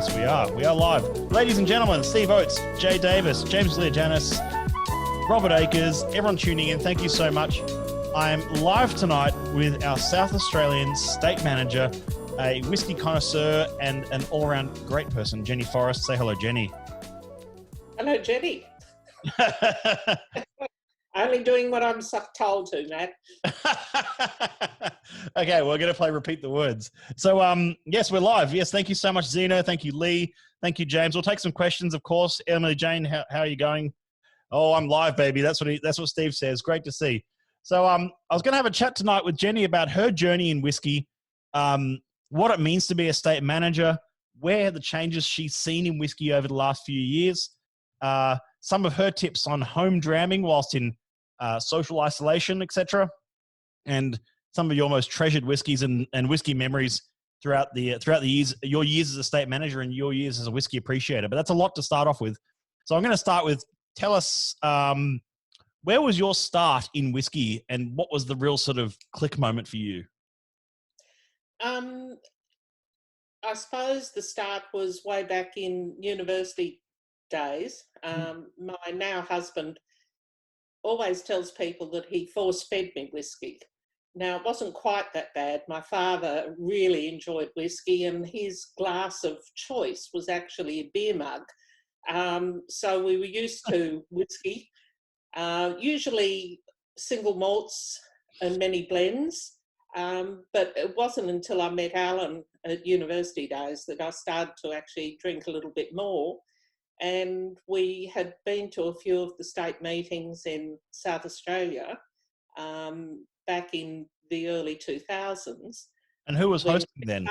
Yes, we are. We are live. Ladies and gentlemen, Steve Oates, Jay Davis, James Leojanis, Robert Akers, everyone tuning in, thank you so much. I am live tonight with our South Australian state manager, a whiskey connoisseur and an all-around great person, Jenny Forrest. Say hello, Jenny. Hello, Jenny. Only doing what I'm told to, Matt. Okay, we're going to play repeat the words. So, yes, we're live. Yes, thank you so much, Zeno. Thank you, Lee. Thank you, James. We'll take some questions, of course. Emily Jane, how are you going? Oh, I'm live, baby. That's what Steve says. Great to see. So, I was going to have a chat tonight with Jenny about her journey in whiskey, what it means to be a state manager, where the changes she's seen in whiskey over the last few years, some of her tips on home dramming whilst in social isolation, etc., and some of your most treasured whiskies and whiskey memories throughout the years, your years as a state manager and your years as a whiskey appreciator. But that's a lot to start off with. So I'm going to start with, tell us, where was your start in whiskey and what was the real sort of click moment for you? I suppose the start was way back in university days. My now husband always tells people that he force-fed me whiskey. Now, it wasn't quite that bad. My father really enjoyed whiskey and his glass of choice was actually a beer mug. So we were used to whiskey, usually single malts and many blends. But it wasn't until I met Alan at university days that I started to actually drink a little bit more. And we had been to a few of the state meetings in South Australia back in the early 2000s. And who was hosting then?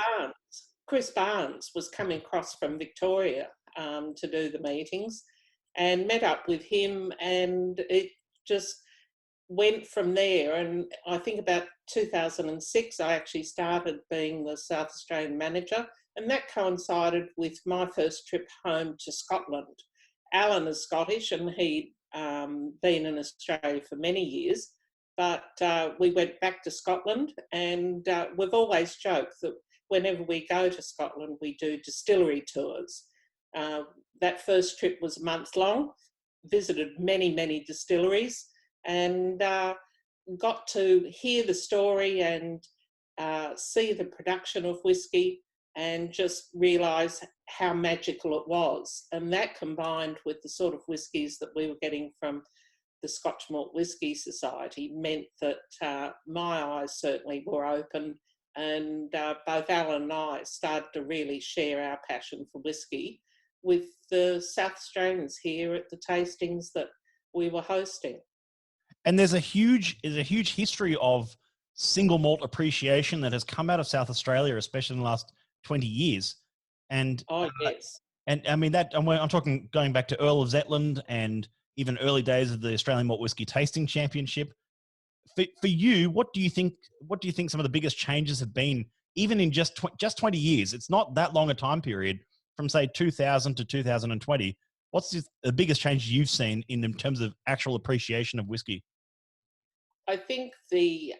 Chris Barnes was coming across from Victoria to do the meetings, and met up with him, and it just went from there. And I think about 2006, I actually started being the South Australian manager. And that coincided with my first trip home to Scotland. Alan is Scottish and he'd been in Australia for many years, but we went back to Scotland, and we've always joked that whenever we go to Scotland, we do distillery tours. That first trip was a month long, visited many, many distilleries, and got to hear the story and see the production of whiskey, and just realise how magical it was. And that combined with the sort of whiskies that we were getting from the Scotch Malt Whisky Society meant that my eyes certainly were open, and both Alan and I started to really share our passion for whiskey with the South Australians here at the tastings that we were hosting. And there's a huge history of single malt appreciation that has come out of South Australia, especially in the last 20 years. And yes. And I mean that I'm talking going back to Earl of Zetland and even early days of the Australian Malt Whisky Tasting Championship. For you, what do you think some of the biggest changes have been, even in just 20 years? It's not that long a time period from say 2000 to 2020. What's the biggest change you've seen in terms of actual appreciation of whiskey? I think the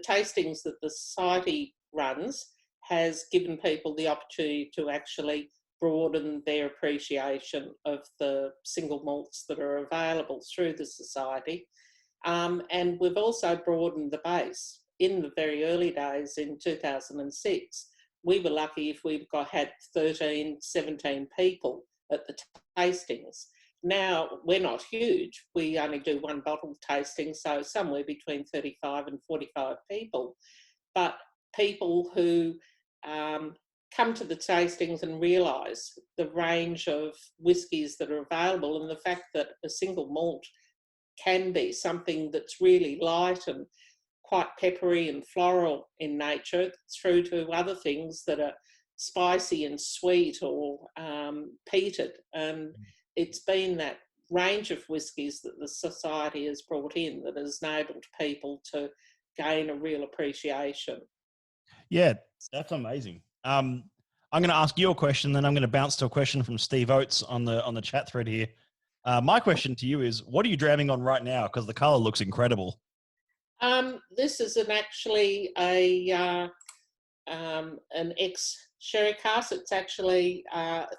tastings that the society runs has given people the opportunity to actually broaden their appreciation of the single malts that are available through the society. And we've also broadened the base. In the very early days in 2006, we were lucky if we had 13, 17 people at the tastings. Now, we're not huge. We only do one bottle tasting, so somewhere between 35 and 45 people. But people who come to the tastings and realise the range of whiskies that are available, and the fact that a single malt can be something that's really light and quite peppery and floral in nature, through to other things that are spicy and sweet or peated. And it's been that range of whiskies that the society has brought in that has enabled people to gain a real appreciation. Yeah, that's amazing. I'm going to ask you a question, then I'm going to bounce to a question from Steve Oates on the chat thread here. My question to you is, what are you dramming on right now? Because the colour looks incredible. This is actually a an ex-sherry cask. It's actually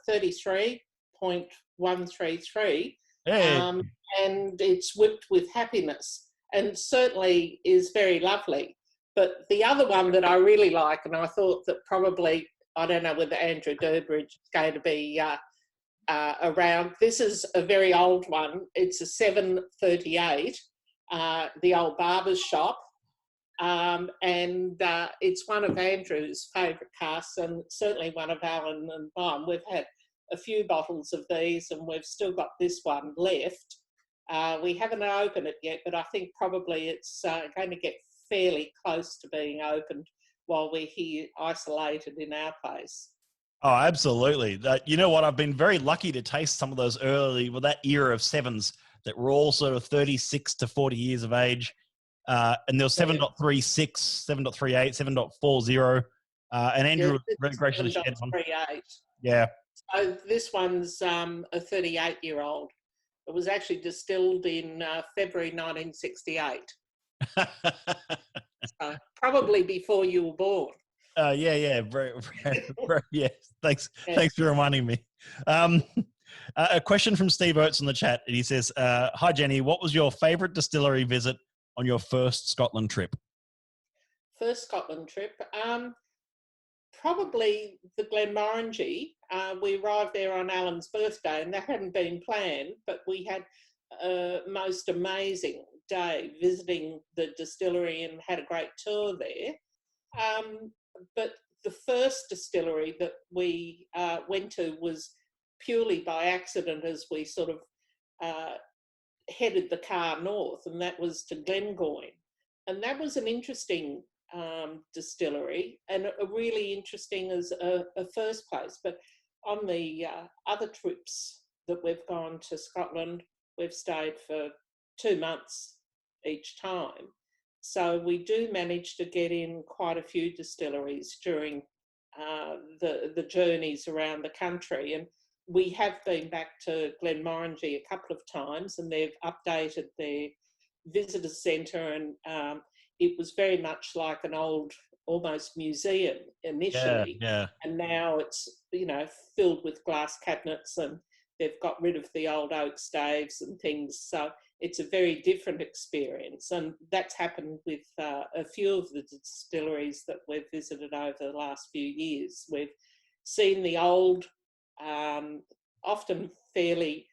33.133, Hey. and it's whipped with happiness, and certainly is very lovely. But the other one that I really like, and I thought that probably, I don't know whether Andrew Durbridge is going to be around. This is a very old one. It's a 738, the old barber's shop. And it's one of Andrew's favourite casks, and certainly one of Alan and mine. We've had a few bottles of these, and we've still got this one left. We haven't opened it yet, but I think probably it's going to get fairly close to being opened while we're here isolated in our place. Oh, absolutely. You know what? I've been very lucky to taste some of those early, well, that era of sevens that were all sort of 36 to 40 years of age. And there was 7.36, 7.38, 7.40. And Andrew very graciously shared one. Yeah. So this one's a 38-year-old. It was actually distilled in February 1968. So probably before you were born. Yeah. Very, yeah. Thanks for reminding me. A question from Steve Oates in the chat. And he says, hi, Jenny, what was your favourite distillery visit on your first Scotland trip? First Scotland trip? Probably the Glenmorangie. We arrived there on Alan's birthday, and that hadn't been planned, but we had a most amazing day visiting the distillery and had a great tour there. But the first distillery that we went to was purely by accident as we sort of headed the car north, and that was to Glengoyne. And that was an interesting distillery, and a really interesting as a first place. But on the other trips that we've gone to Scotland, we've stayed for 2 months each time. So we do manage to get in quite a few distilleries during the journeys around the country. And we have been back to Glenmorangie a couple of times, and they've updated their visitor centre, and it was very much like an old, almost museum initially. Yeah. And now it's, filled with glass cabinets, and they've got rid of the old oak staves and things. So it's a very different experience. And that's happened with a few of the distilleries that we've visited over the last few years. We've seen the old, often fairly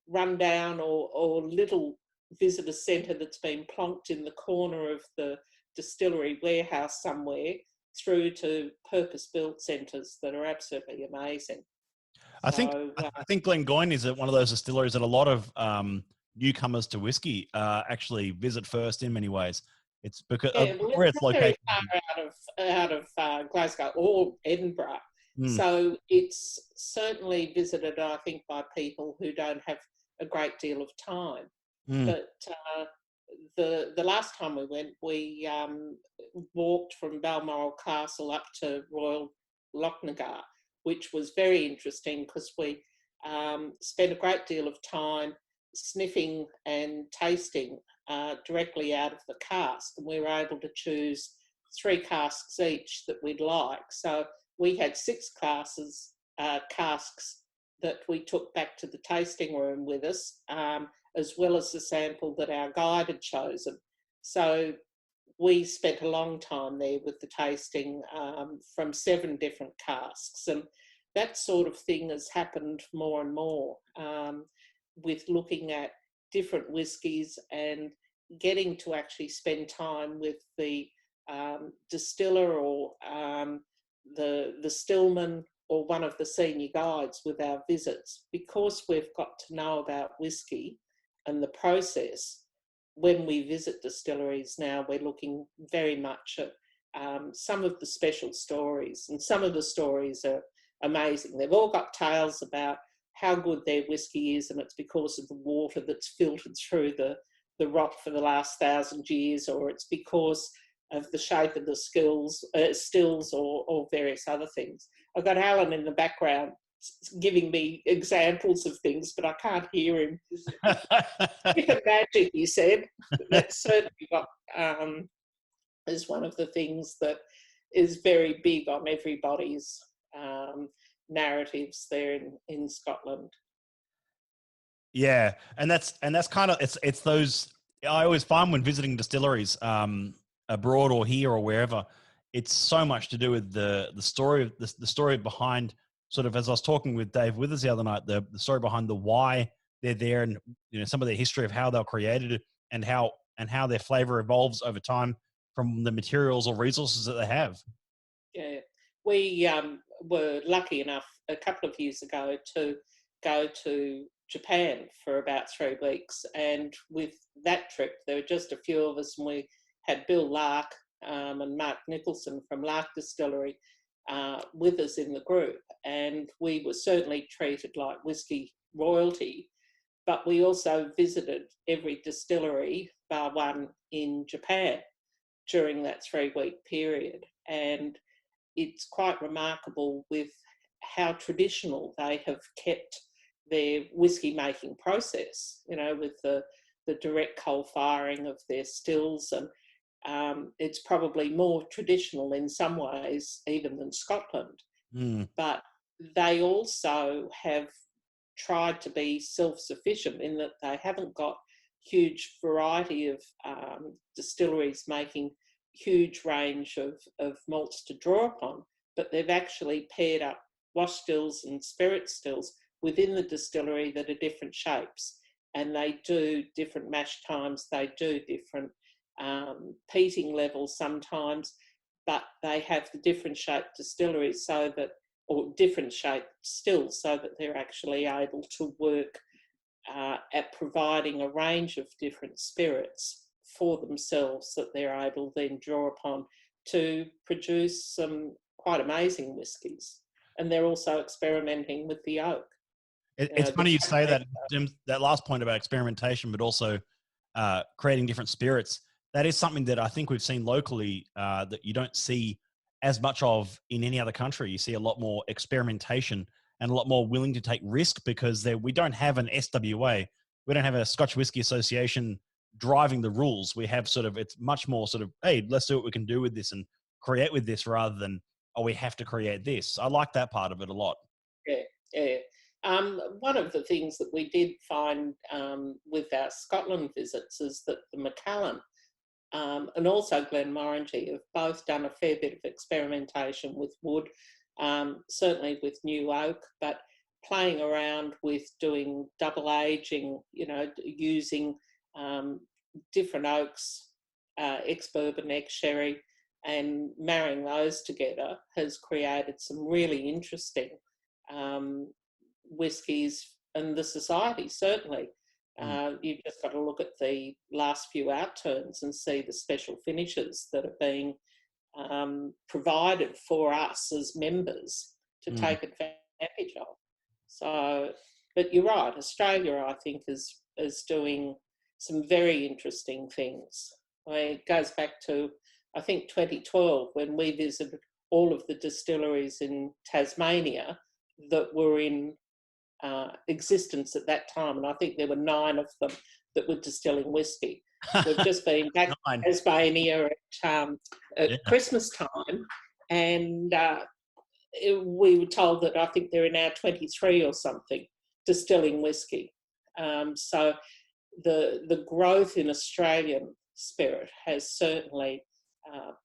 run down or little visitor centre that's been plonked in the corner of the distillery warehouse somewhere, through to purpose-built centres that are absolutely amazing. I think Glengoyne is one of those distilleries that a lot of newcomers to whiskey actually visit first in many ways. It's because where it's located. Very far out of Glasgow or Edinburgh. So it's certainly visited, I think, by people who don't have a great deal of time. But the last time we went, we walked from Balmoral Castle up to Royal Lochnagar, which was very interesting because we spent a great deal of time sniffing and tasting directly out of the cask, and we were able to choose 3 casks each that we'd like. So we had 6 casks that we took back to the tasting room with us, as well as the sample that our guide had chosen. So we spent a long time there with the tasting from 7 different casks, and that sort of thing has happened more and more with looking at different whiskies and getting to actually spend time with the distiller or the stillman or one of the senior guides with our visits, because we've got to know about whiskey and the process. When we visit distilleries now, we're looking very much at some of the special stories, and some of the stories are amazing. They've all got tales about how good their whiskey is, and it's because of the water that's filtered through the rock for the last 1,000 years, or it's because of the shape of the stills or various other things. I've got Alan in the background giving me examples of things, but I can't hear him. Different magic, he said. That's certainly what is one of the things that is very big on everybody's narratives there in Scotland. Yeah, and that's kind of it's those. I always find when visiting distilleries abroad or here or wherever, it's so much to do with the story of the story behind, sort of, as I was talking with Dave Withers the other night, the story behind the why they're there, and some of their history of how they were created, and how their flavor evolves over time from the materials or resources that they have. Yeah, we were lucky enough a couple of years ago to go to Japan for about 3 weeks, and with that trip there were just a few of us, and we had Bill Lark and Mark Nicholson from Lark Distillery with us in the group, and we were certainly treated like whisky royalty, but we also visited every distillery bar one in Japan during that 3-week period, and it's quite remarkable with how traditional they have kept their whisky making process, with the direct coal firing of their stills, and it's probably more traditional in some ways even than Scotland. But they also have tried to be self-sufficient in that they haven't got huge variety of distilleries making huge range of malts to draw upon, but they've actually paired up wash stills and spirit stills within the distillery that are different shapes, and they do different mash times, they do different peating levels sometimes, but they have the different shaped distilleries or different shaped stills, so that they're actually able to work at providing a range of different spirits for themselves that they're able to then draw upon to produce some quite amazing whiskies. And they're also experimenting with the oak. It's funny you say that, Jim, that last point about experimentation, but also creating different spirits. That is something that I think we've seen locally that you don't see as much of in any other country. You see a lot more experimentation and a lot more willing to take risk, because we don't have an SWA. We don't have a Scotch Whisky Association driving the rules. We have it's much more hey, let's see what we can do with this and create with this, rather than, oh, we have to create this. I like that part of it a lot. Yeah. One of the things that we did find with our Scotland visits is that the Macallan and also Glenmorangie have both done a fair bit of experimentation with wood, certainly with new oak, but playing around with doing double aging, using different oaks, ex-bourbon, ex-sherry, and marrying those together has created some really interesting whiskies in the society, certainly. You've just got to look at the last few outturns and see the special finishes that are being provided for us as members to take advantage of. So, but you're right, Australia, I think, is doing some very interesting things. It goes back to, I think, 2012, when we visited all of the distilleries in Tasmania that were in existence at that time, and I think there were 9 of them that were distilling whisky. We've just been back to Tasmania at Christmas time, and we were told that I think there are now 23 or something distilling whisky. So the growth in Australian spirit has certainly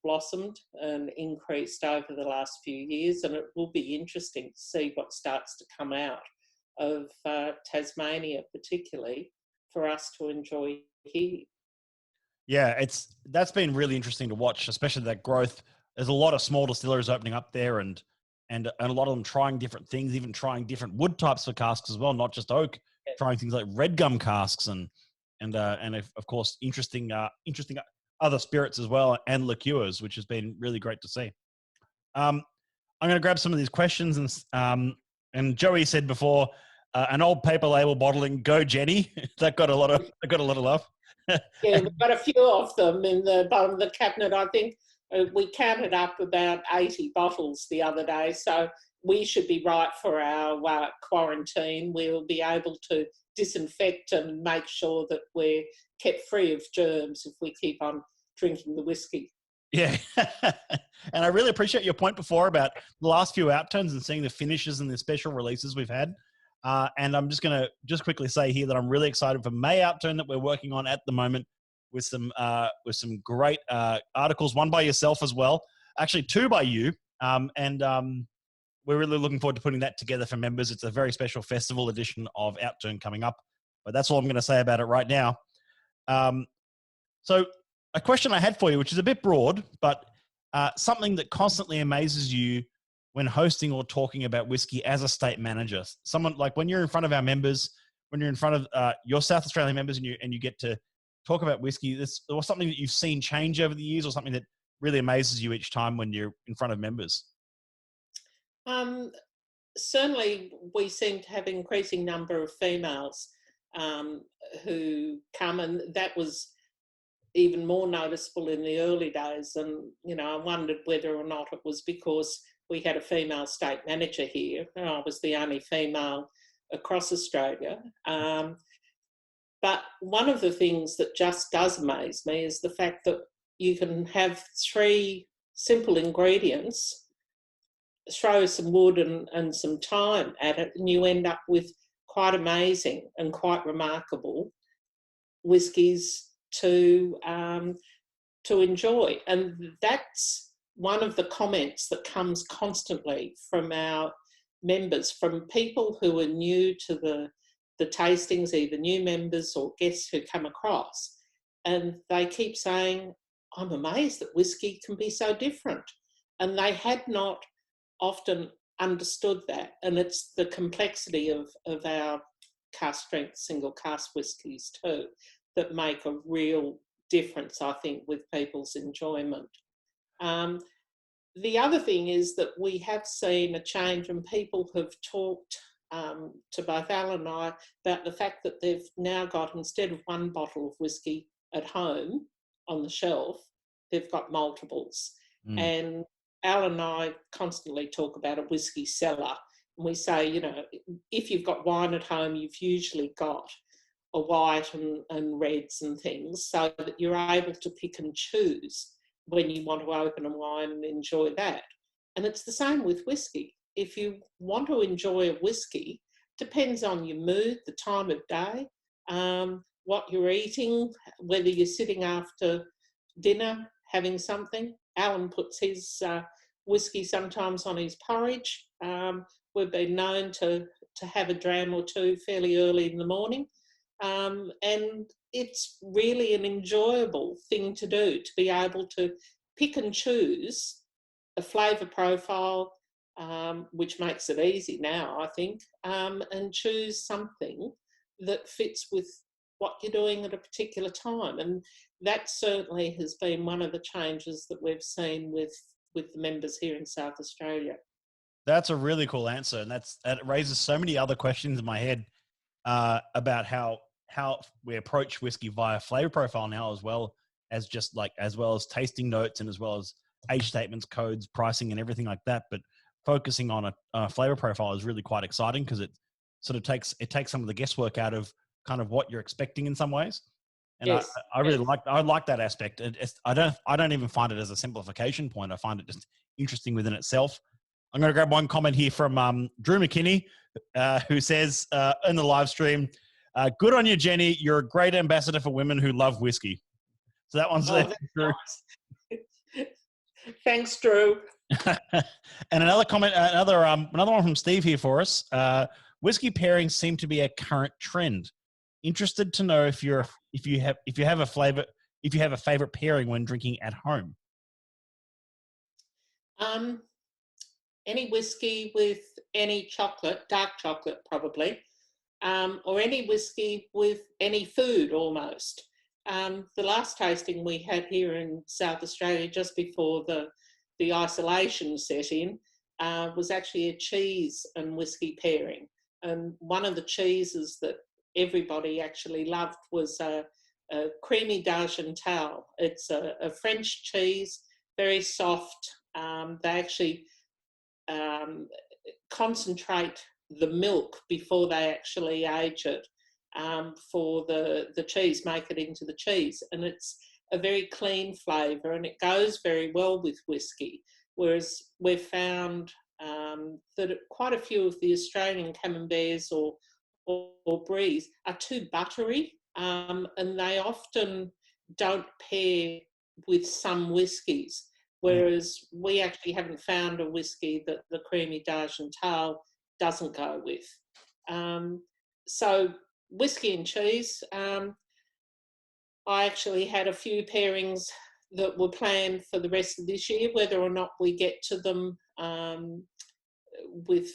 blossomed and increased over the last few years, and it will be interesting to see what starts to come out of Tasmania, particularly for us to enjoy here. Yeah, that's been really interesting to watch, especially that growth. There's a lot of small distilleries opening up there, and a lot of them trying different things, even trying different wood types for casks as well, not just oak. Yeah. Trying things like red gum casks and of course interesting other spirits as well, and liqueurs, which has been really great to see. I'm going to grab some of these questions, and Joey said before, an old paper label bottling, go Jenny. that got a lot of love. Yeah, we've got a few of them in the bottom of the cabinet. I think we counted up about 80 bottles the other day, so we should be right for our quarantine. We'll be able to disinfect and make sure that we're kept free of germs if we keep on drinking the whisky. Yeah. And I really appreciate your point before about the last few outturns and seeing the finishes and the special releases we've had. And I'm just going to just quickly say here that I'm really excited for May outturn that we're working on at the moment with some great articles, one by yourself as well, actually two by you. We're really looking forward to putting that together for members. It's a very special festival edition of Outturn coming up, but that's all I'm going to say about it right now. So a question I had for you, which is a bit broad, but something that constantly amazes you when hosting or talking about whiskey as a state manager. Someone like when you're in front of our members, when you're in front of your South Australian members and you get to talk about whiskey, or something that you've seen change over the years, or something that really amazes you each time when you're in front of members? Certainly, we seem to have an increasing number of females who come, and that was even more noticeable in the early days. And, you know, I wondered whether or not it was because we had a female state manager here. I was the only female across Australia. But one of the things that just does amaze me is the fact that you can have 3 simple ingredients, throw some wood and some thyme at it, and you end up with quite amazing and quite remarkable whiskies to enjoy. And that's one of the comments that comes constantly from our members, from people who are new to the tastings, either new members or guests who come across. And they keep saying, I'm amazed that whiskey can be so different. And they had not often understood that. And it's the complexity of our cask strength single cask whiskies too that make a real difference, I think, with people's enjoyment. The other thing is that we have seen a change, and people have talked to both Alan and I about the fact that they've now got, instead of 1 bottle of whiskey at home on the shelf, they've got multiples. And Alan and I constantly talk about a whiskey cellar. And we say, you know, if you've got wine at home, you've usually got a white and reds and things, so that you're able to pick and choose when you want to open a wine and enjoy that. And it's the same with whiskey. If you want to enjoy a whiskey, depends on your mood, the time of day, what you're eating, whether you're sitting after dinner having something. Alan puts his whiskey sometimes on his porridge. We've been known to have a dram or 2 fairly early in the morning. And it's really an enjoyable thing to do, to be able to pick and choose a flavour profile, which makes it easy now, I think, and choose something that fits with what you're doing at a particular time. And that certainly has been one of the changes that we've seen with the members here in South Australia. That's a really cool answer. And that raises so many other questions in my head about how we approach whiskey via flavor profile now, as well as tasting notes, and as well as age statements, codes, pricing, and everything like that. But focusing on a flavor profile is really quite exciting, because it sort of takes some of the guesswork out of kind of what you're expecting in some ways. And yes, I really like that aspect. I don't even find it as a simplification point. I find it just interesting within itself. I'm going to grab one comment here from Drew McKinney, who says in the live stream, good on you, Jenny. You're a great ambassador for women who love whiskey. So that one's Drew. Nice. Thanks, Drew. And another comment, another one from Steve here for us. Whiskey pairings seem to be a current trend. Interested to know if you have a favorite pairing when drinking at home. Any whiskey with any chocolate, dark chocolate probably, or any whiskey with any food almost. The last tasting we had here in South Australia just before the isolation set in was actually a cheese and whiskey pairing. And one of the cheeses that everybody actually loved was a creamy d'Argental. It's a French cheese, very soft. They actually concentrate the milk before they actually age it for the cheese, make it into the cheese. And it's a very clean flavour, and it goes very well with whiskey. Whereas we've found that quite a few of the Australian camemberts or bries are too buttery, and they often don't pair with some whiskies. Whereas we actually haven't found a whiskey that the creamy d'Argental doesn't go with. So whiskey and cheese, I actually had a few pairings that were planned for the rest of this year. Whether or not we get to them with,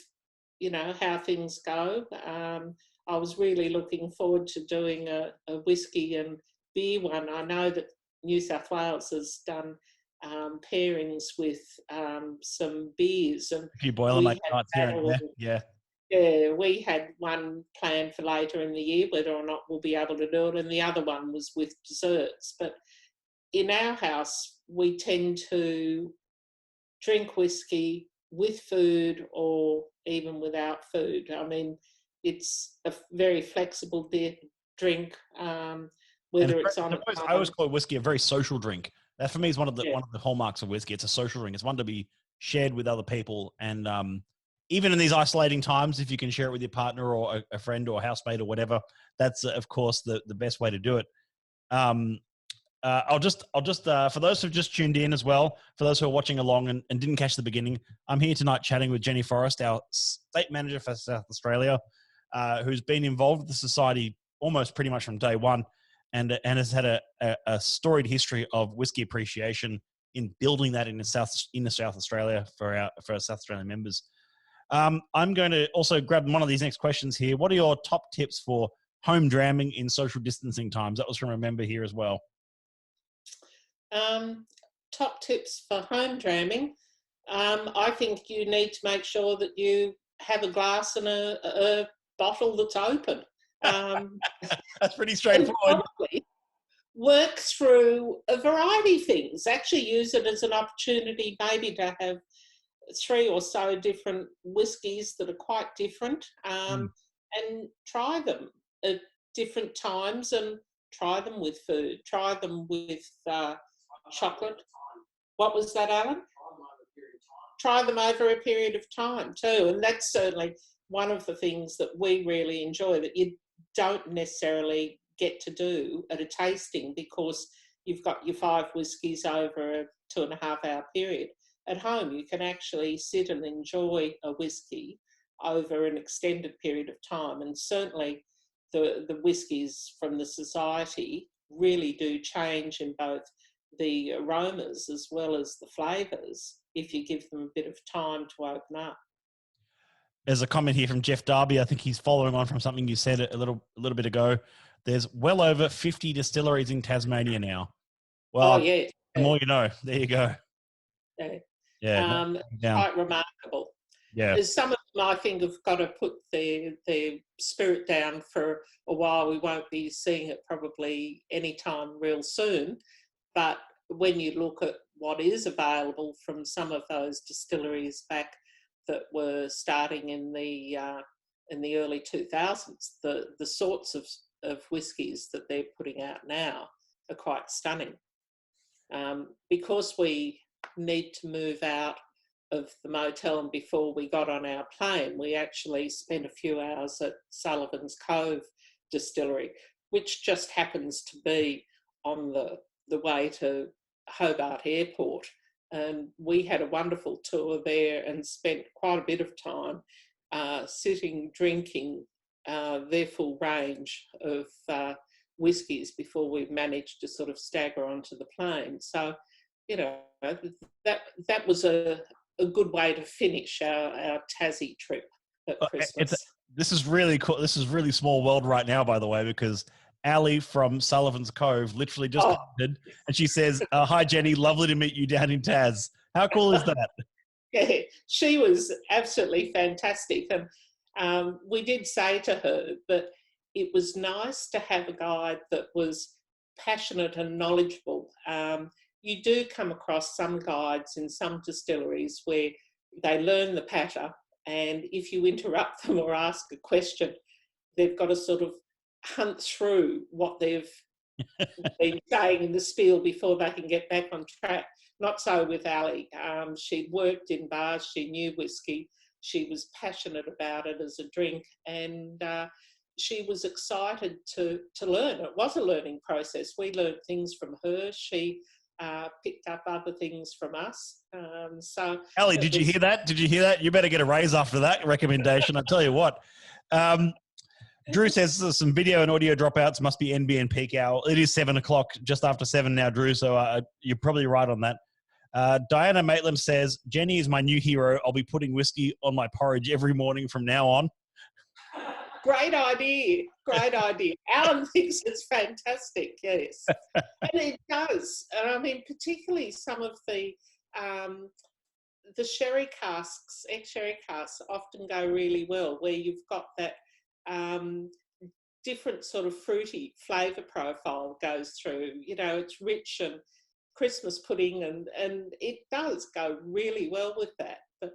you know, how things go. I was really looking forward to doing a whiskey and beer one. I know that New South Wales has done pairings with some beers, and A few Boilermate nights here and there. Yeah. Yeah, we had one planned for later in the year, whether or not we'll be able to do it, and the other one was with desserts. But in our house, we tend to drink whiskey with food or even without food. I mean, it's a very flexible drink, whether it's on. I always call whiskey a very social drink. That for me is one of the hallmarks of whiskey. It's a social drink. It's one to be shared with other people, and even in these isolating times, if you can share it with your partner or a friend or a housemate or whatever, that's of course the best way to do it. I'll just for those who've just tuned in as well, for those who are watching along and didn't catch the beginning, I'm here tonight chatting with Jenny Forrest, our state manager for South Australia, who's been involved with the society almost pretty much from day one, and has had a storied history of whiskey appreciation in building that in the South Australia for our South Australian members. I'm going to also grab one of these next questions here. What are your top tips for home dramming in social distancing times? That was from a member here as well. Top tips for home dramming. I think you need to make sure that you have a glass and a bottle that's open. That's pretty straightforward. Work through a variety of things. Actually use it as an opportunity maybe to have 3 or so different whiskies that are quite different, and try them at different times, and try them with food, try them with chocolate. What was that, Alan? Try them over a period of time too, and that's certainly one of the things that we really enjoy, that you don't necessarily get to do at a tasting, because you've got your 5 whiskies over a 2.5-hour period. At home, you can actually sit and enjoy a whiskey over an extended period of time, and certainly the whiskies from the society really do change in both the aromas as well as the flavours if you give them a bit of time to open up. There's a comment here from Jeff Darby. I think he's following on from something you said a little bit ago. There's well over 50 distilleries in Tasmania now. Well, the more you know. There you go. Yeah. Quite remarkable. Yeah. Some of them, I think, have got to put their spirit down for a while. We won't be seeing it probably anytime real soon. But when you look at what is available from some of those distilleries back that were starting in the early 2000s, the sorts of whiskies that they're putting out now are quite stunning. Because we need to move out of the motel, and before we got on our plane, we actually spent a few hours at Sullivans Cove Distillery, which just happens to be on the way to Hobart Airport. And we had a wonderful tour there and spent quite a bit of time sitting, drinking their full range of whiskies before we managed to sort of stagger onto the plane. So, you know, that was a good way to finish our Tassie trip at Christmas. This is really cool. This is really small world right now, by the way, because Ali from Sullivans Cove literally just commented, and she says, "Hi Jenny, lovely to meet you down in Tas." How cool is that? Yeah, she was absolutely fantastic, and we did say to her that it was nice to have a guide that was passionate and knowledgeable. You do come across some guides in some distilleries where they learn the patter, and if you interrupt them or ask a question, they've got to sort of hunt through what they've been saying in the spiel before they can get back on track. Not so with Ali. She'd worked in bars, she knew whiskey, she was passionate about it as a drink, and she was excited to learn. It was a learning process. We learned things from her. She picked up other things from us. So, Ali, did you hear that? Did you hear that? You better get a raise after that recommendation. I tell you what. Drew says there's some video and audio dropouts. Must be NBN peak hour. It is 7 o'clock, just after 7 now, Drew. So you're probably right on that. Diana Maitland says, Jenny is my new hero. I'll be putting whiskey on my porridge every morning from now on. Great idea. Great idea. Alan thinks it's fantastic, yes. And it does. And I mean, particularly some of the sherry casks, ex-sherry casks often go really well, where you've got that different sort of fruity flavour profile goes through. You know, it's rich and Christmas pudding, and it does go really well with that. But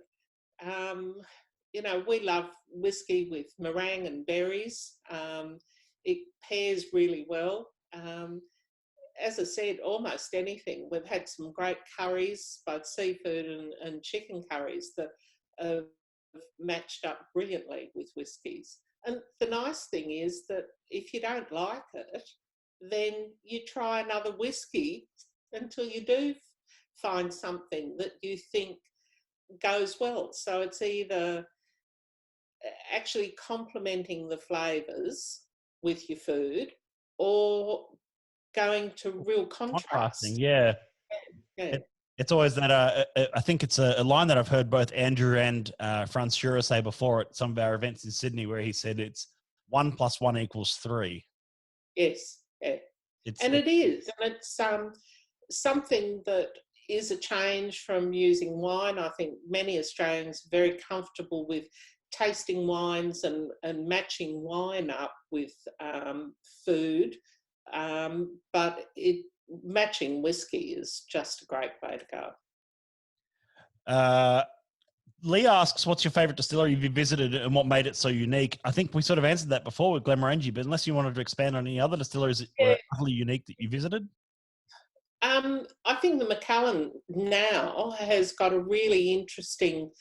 you know, we love whiskey with meringue and berries. It pairs really well. As I said, almost anything. We've had some great curries, both seafood and chicken curries, that have matched up brilliantly with whiskies. And the nice thing is that if you don't like it, then you try another whiskey until you do find something that you think goes well. So it's either actually complementing the flavours with your food, or going to real contrast. Yeah. It's always that. I think it's a line that I've heard both Andrew and Franz Schurer say before at some of our events in Sydney, where he said it's 1 + 1 = 3. Yes, yeah. It is, and it's something that is a change from using wine. I think many Australians are very comfortable with tasting wines and matching wine up with food, but matching whiskey is just a great way to go. Lee asks, what's your favourite distillery you've visited and what made it so unique? I think we sort of answered that before with Glenmorangie, but unless you wanted to expand on any other distilleries that were utterly unique that you visited? I think the Macallan now has got a really interesting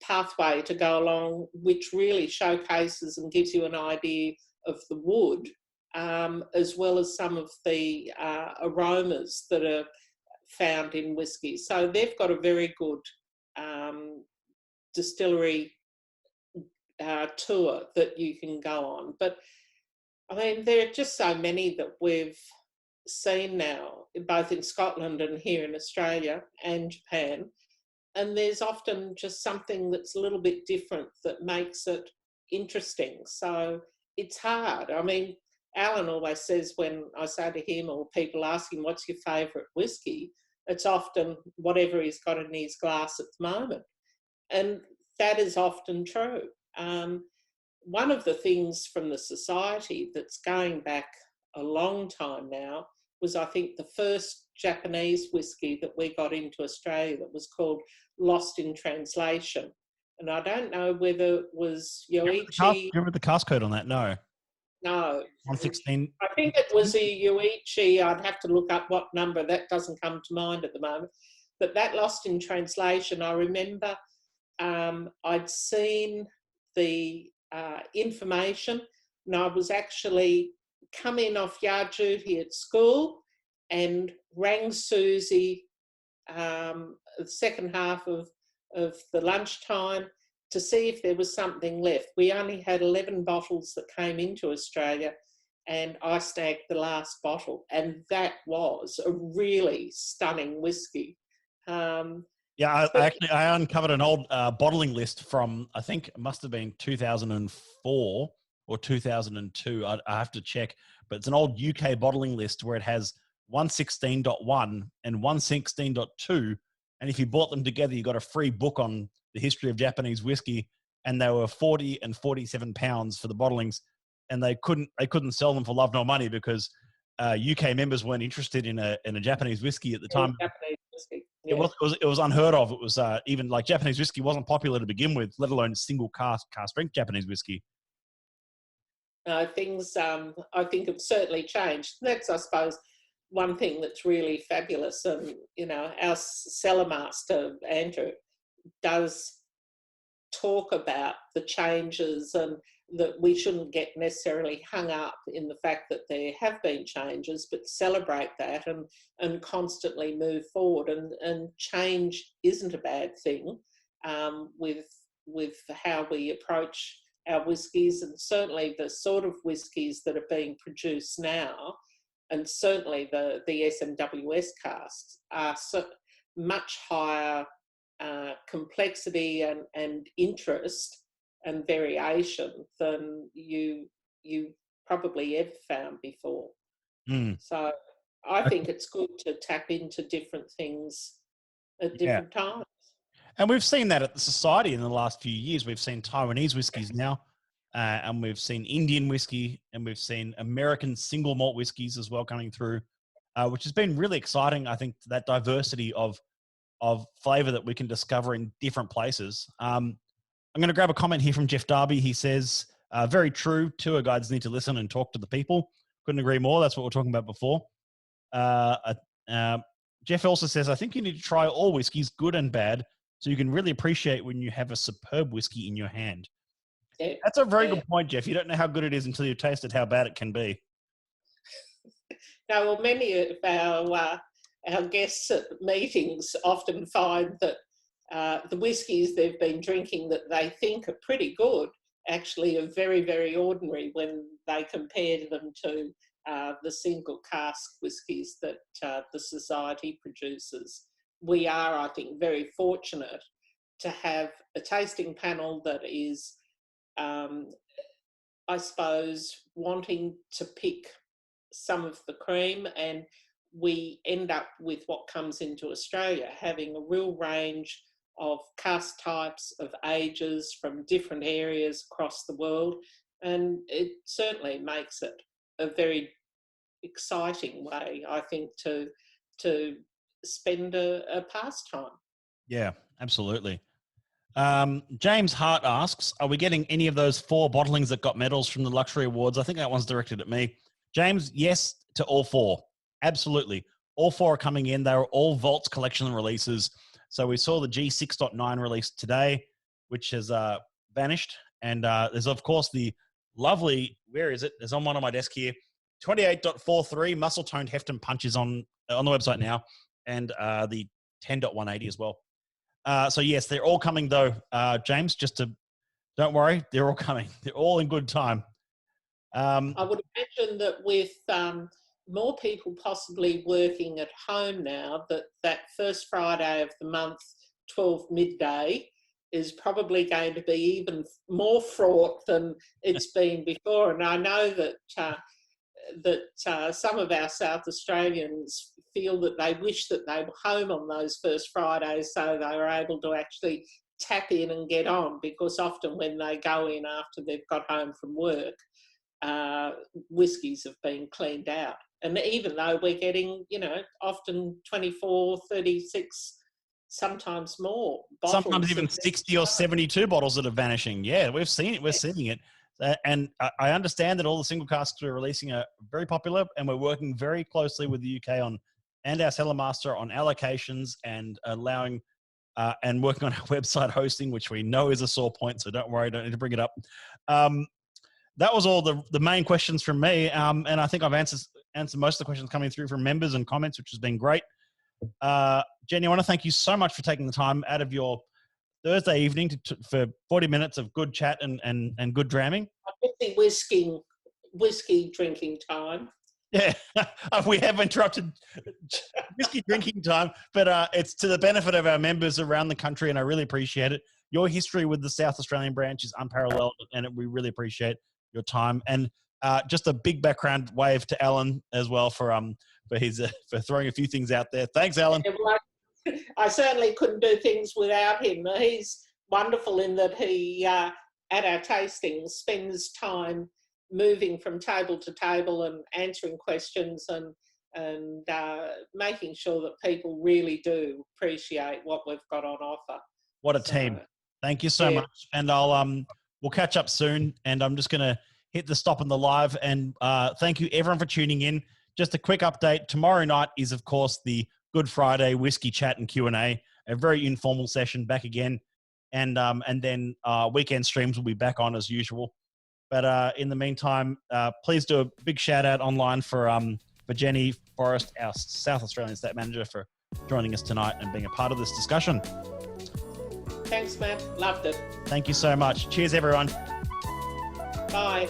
pathway to go along, which really showcases and gives you an idea of the wood, as well as some of the aromas that are found in whiskey. So they've got a very good distillery tour that you can go on. But I mean, there are just so many that we've seen now, both in Scotland and here in Australia and Japan. And there's often just something that's a little bit different that makes it interesting. So it's hard. I mean, Alan always says, when I say to him or people ask him, what's your favourite whiskey? It's often whatever he's got in his glass at the moment. And that is often true. One of the things from the society that's going back a long time now was, I think, the first Japanese whiskey that we got into Australia that was called Lost in Translation. And I don't know whether it was Yoichi. Do you remember the cast code on that? No. No. 116. I think it was a Yoichi. I'd have to look up what number. That doesn't come to mind at the moment. But that Lost in Translation, I remember I'd seen the information, and I was actually coming off yard duty at school and rang Susie the second half of the lunchtime to see if there was something left. We only had 11 bottles that came into Australia, and I snagged the last bottle, and that was a really stunning whiskey. Yeah, I uncovered an old bottling list from, I think it must have been 2004 or 2002. I have to check, but it's an old UK bottling list where it has 116.1 and 116.2. And if you bought them together, you got a free book on the history of Japanese whiskey, and they were 40 and 47 pounds for the bottlings, and they couldn't sell them for love nor money because UK members weren't interested in a Japanese whiskey at the time. Japanese whiskey. Yeah. It was unheard of. It was even like Japanese whiskey wasn't popular to begin with, let alone single cask strength Japanese whiskey. Things, I think, have certainly changed. That's, I suppose, one thing that's really fabulous. And, you know, our cellar master, Andrew, does talk about the changes, and that we shouldn't get necessarily hung up in the fact that there have been changes, but celebrate that and constantly move forward. And change isn't a bad thing, with how we approach our whiskies, and certainly the sort of whiskies that are being produced now, and certainly the SMWS casks are so much higher complexity and interest and variation than you probably ever found before. So I think it's good to tap into different things at different times. And we've seen that at the Society in the last few years. We've seen Taiwanese whiskies now, and we've seen Indian whiskey, and we've seen American single malt whiskies as well coming through, which has been really exciting. I think that diversity of flavour that we can discover in different places. I'm going to grab a comment here from Jeff Darby. He says, very true, tour guides need to listen and talk to the people. Couldn't agree more. That's what we were talking about before. Jeff also says, I think you need to try all whiskies, good and bad, so you can really appreciate when you have a superb whiskey in your hand. Yeah. That's a very good point, Jeff. You don't know how good it is until you've tasted how bad it can be. No, well, many of our guests at meetings often find that the whiskies they've been drinking that they think are pretty good actually are very, very ordinary when they compare them to the single cask whiskies that the Society produces. We are, I think, very fortunate to have a tasting panel that is, I suppose, wanting to pick some of the cream, and we end up with what comes into Australia, having a real range of cask types, of ages from different areas across the world, and it certainly makes it a very exciting way, I think, to spend a pastime. Yeah, absolutely. James Hart asks, are we getting any of those 4 bottlings that got medals from the Luxury Awards? I think that one's directed at me. James, yes to all 4. Absolutely. All 4 are coming in. They were all Vaults collection releases. So we saw the G6.9 release today, which has vanished. And there's, of course, the lovely, where is it? It's on one on my desk here. 28.43 muscle-toned Hefton punches on the website now. And the 10.180 as well. So, yes, they're all coming, though, James. Don't worry. They're all coming. They're all in good time. I would imagine that with more people possibly working at home now, that first Friday of the month, 12 midday, is probably going to be even more fraught than it's been before. And I know that some of our South Australians feel that they wish that they were home on those first Fridays so they were able to actually tap in and get on, because often when they go in after they've got home from work, whiskies have been cleaned out. And even though we're getting, often 24, 36, sometimes more bottles. Sometimes even 60 or 72 bottles that are vanishing. Yeah, we've seen it. We're seeing it. And I understand that all the single casks we're releasing are very popular, and we're working very closely with the UK and our cellar master on allocations and allowing and working on our website hosting, which we know is a sore point. So don't worry, don't need to bring it up. That was all the main questions from me, and I think I've answered most of the questions coming through from members and comments, which has been great. Jenny, I want to thank you so much for taking the time out of your Thursday evening for 40 minutes of good chat and good dramming. Whiskey drinking time. Yeah, we have interrupted whiskey drinking time, but it's to the benefit of our members around the country, and I really appreciate it. Your history with the South Australian branch is unparalleled, and we really appreciate your time. And just a big background wave to Alan as well for throwing a few things out there. Thanks, Alan. Yeah, well, I certainly couldn't do things without him. He's wonderful in that he, at our tastings, spends time moving from table to table and answering questions and making sure that people really do appreciate what we've got on offer. What a team. Thank you so much. And we'll catch up soon. And I'm just going to hit the stop on the live. And thank you everyone for tuning in. Just a quick update. Tomorrow night is, of course, the Good Friday whiskey chat and Q&A, a very informal session back again. And then weekend streams will be back on as usual. But in the meantime, please do a big shout out online for Jenny Forrest, our South Australian State Manager, for joining us tonight and being a part of this discussion. Thanks, Matt. Loved it. Thank you so much. Cheers, everyone. Bye.